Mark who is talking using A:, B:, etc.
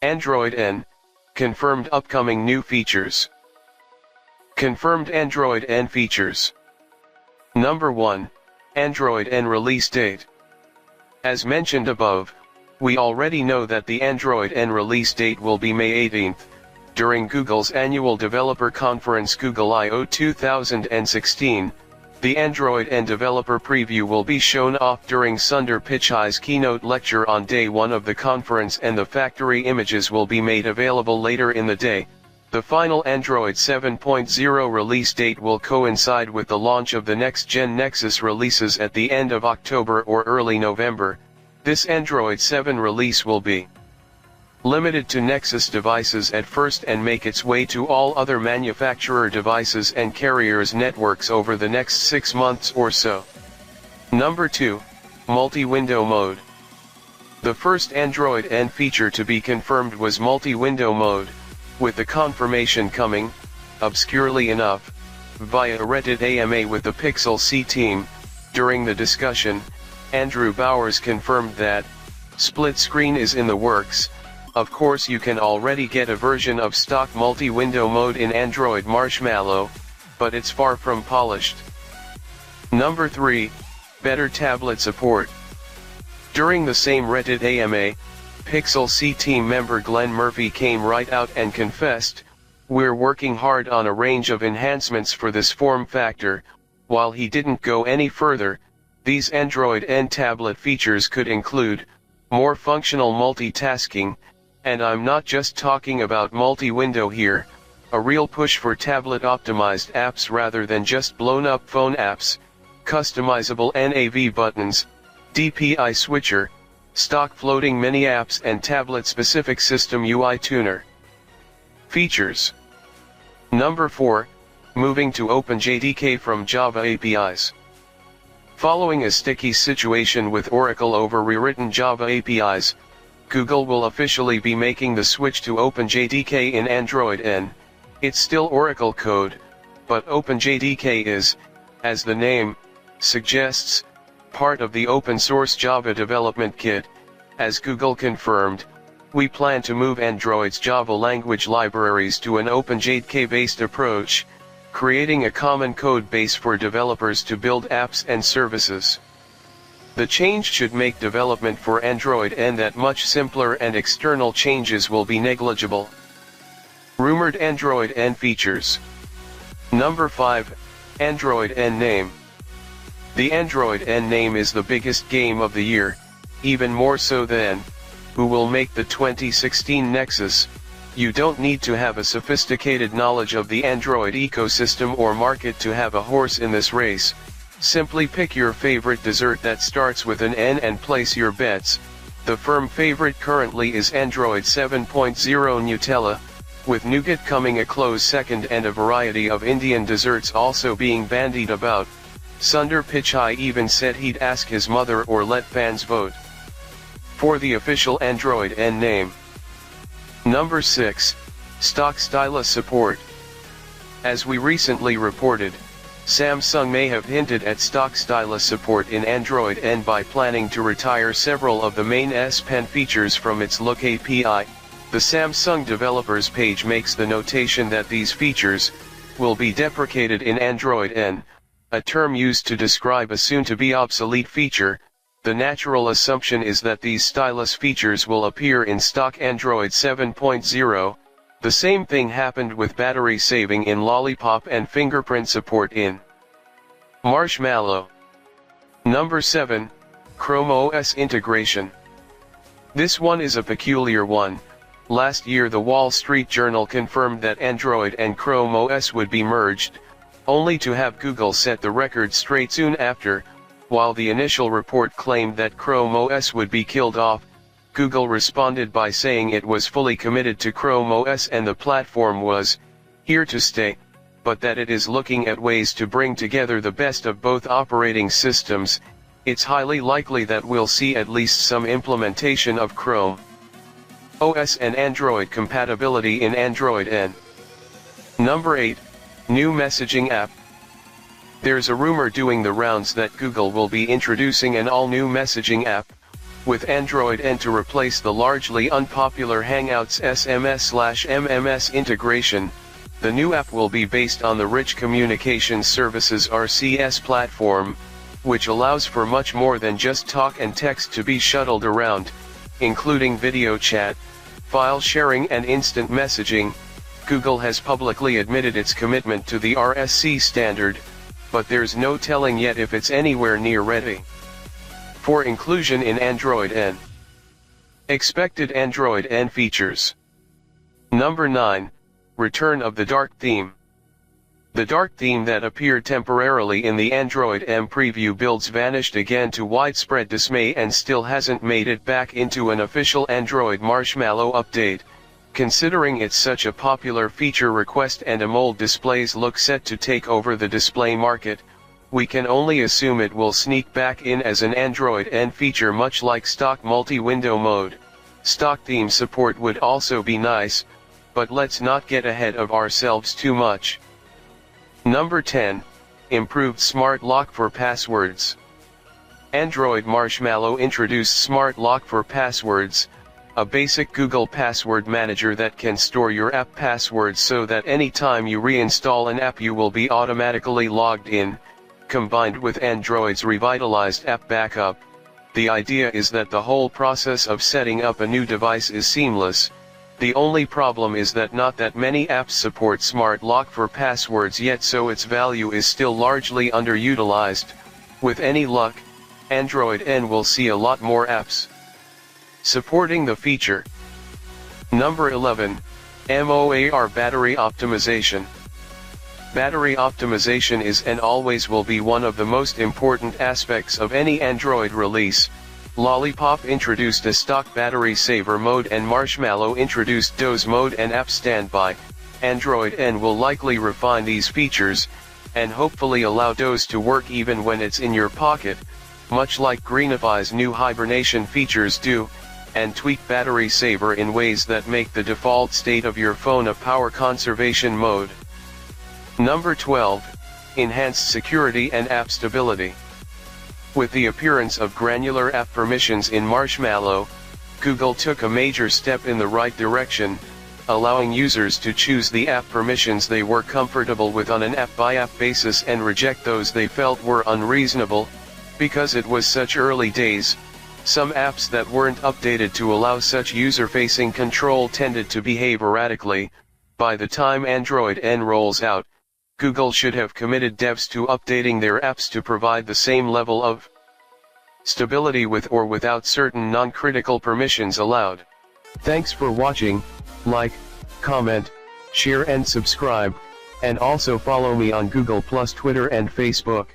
A: Android N. Confirmed upcoming new features. Confirmed Android N features. Number 1. Android N release date. As mentioned above, we already know that the Android N release date will be May 18th, during Google's annual developer conference Google I/O 2016. The Android N developer preview will be shown off during Sundar Pichai's keynote lecture on day 1 of the conference, and the factory images will be made available later in the day. The final Android 7.0 release date will coincide with the launch of the next-gen Nexus releases at the end of October or early November. This Android 7 release will be limited to Nexus devices at first and make its way to all other manufacturer devices and carriers networks over the next 6 months or so. Number 2. Multi-window mode. The first Android N feature to be confirmed was multi-window mode, with the confirmation coming, obscurely enough, via a Reddit AMA with the Pixel C team. During the discussion, Andrew Bowers confirmed that split screen is in the works. Of course, you can already get a version of stock multi-window mode in Android Marshmallow, but it's far from polished. Number 3. Better tablet support. During the same Reddit AMA, Pixel C team member Glenn Murphy came right out and confessed, "We're working hard on a range of enhancements for this form factor." While he didn't go any further, these Android N tablet features could include more functional multitasking, and I'm not just talking about multi-window here, a real push for tablet-optimized apps rather than just blown-up phone apps, customizable NAV buttons, DPI switcher, stock floating mini apps, and tablet-specific system UI tuner. Features. Number 4. Moving to OpenJDK from Java APIs. Following a sticky situation with Oracle over rewritten Java APIs, Google will officially be making the switch to OpenJDK in Android N. It's still Oracle code, but OpenJDK is, as the name suggests, part of the open-source Java development kit. As Google confirmed, we plan to move Android's Java language libraries to an OpenJDK-based approach, creating a common code base for developers to build apps and services. The change should make development for Android N that much simpler, and external changes will be negligible. Rumored Android N features. Number 5. Android N name. The Android N name is the biggest game of the year, even more so than who will make the 2016 Nexus. You don't need to have a sophisticated knowledge of the Android ecosystem or market to have a horse in this race. Simply pick your favorite dessert that starts with an N and place your bets. The firm favorite currently is Android 7.0 Nutella, with nougat coming a close second and a variety of Indian desserts also being bandied about. Sundar Pichai even said he'd ask his mother or let fans vote for the official Android N name. Number 6. Stock stylus support. As we recently reported, Samsung may have hinted at stock stylus support in Android N by planning to retire several of the main S Pen features from its Look API. The Samsung developers page makes the notation that these features will be deprecated in Android N, a term used to describe a soon-to-be obsolete feature. The natural assumption is that these stylus features will appear in stock Android 7.0. The same thing happened with battery saving in Lollipop and fingerprint support in Marshmallow. Number 7. Chrome OS integration. This one is a peculiar one. Last year the Wall Street Journal confirmed that Android and Chrome OS would be merged, only to have Google set the record straight soon after. While the initial report claimed that Chrome OS would be killed off, Google responded by saying it was fully committed to Chrome OS and the platform was here to stay, but that it is looking at ways to bring together the best of both operating systems. It's highly likely that we'll see at least some implementation of Chrome OS and Android compatibility in Android N. Number 8. New messaging app. There's a rumor doing the rounds that Google will be introducing an all-new messaging app, with Android N to replace the largely unpopular Hangouts SMS/MMS integration. The new app will be based on the Rich Communications Services RCS platform, which allows for much more than just talk and text to be shuttled around, including video chat, file sharing and instant messaging. Google has publicly admitted its commitment to the RSC standard, but there's no telling yet if it's anywhere near ready for inclusion in Android N. Expected Android N features. Number 9. Return of the dark theme. The dark theme that appeared temporarily in the Android M preview builds vanished again to widespread dismay and still hasn't made it back into an official Android Marshmallow update. Considering it's such a popular feature request and AMOLED displays look set to take over the display market, we can only assume it will sneak back in as an Android N feature, much like stock multi-window mode. Stock theme support would also be nice, but let's not get ahead of ourselves too much. Number 10. Improved Smart Lock for Passwords. Android Marshmallow introduced Smart Lock for Passwords, a basic Google password manager that can store your app passwords so that anytime you reinstall an app you will be automatically logged in. Combined with Android's revitalized app backup, the idea is that the whole process of setting up a new device is seamless. The only problem is that not that many apps support Smart Lock for Passwords yet, so its value is still largely underutilized. With any luck, Android N will see a lot more apps supporting the feature. Number 11. MOAR Battery Optimization. Battery optimization is and always will be one of the most important aspects of any Android release. Lollipop introduced a stock battery saver mode and Marshmallow introduced doze mode and app standby. Android N will likely refine these features, and hopefully allow doze to work even when it's in your pocket, much like Greenify's new hibernation features do, and tweak battery saver in ways that make the default state of your phone a power conservation mode. Number 12. Enhanced security and app stability. With the appearance of granular app permissions in Marshmallow, Google took a major step in the right direction, allowing users to choose the app permissions they were comfortable with on an app-by-app basis and reject those they felt were unreasonable. Because it was such early days, some apps that weren't updated to allow such user-facing control tended to behave erratically. By the time Android N rolls out, Google should have committed devs to updating their apps to provide the same level of stability with or without certain non-critical permissions allowed. Thanks for watching. Like, comment, share and subscribe, and also follow me on Google+, Twitter and Facebook.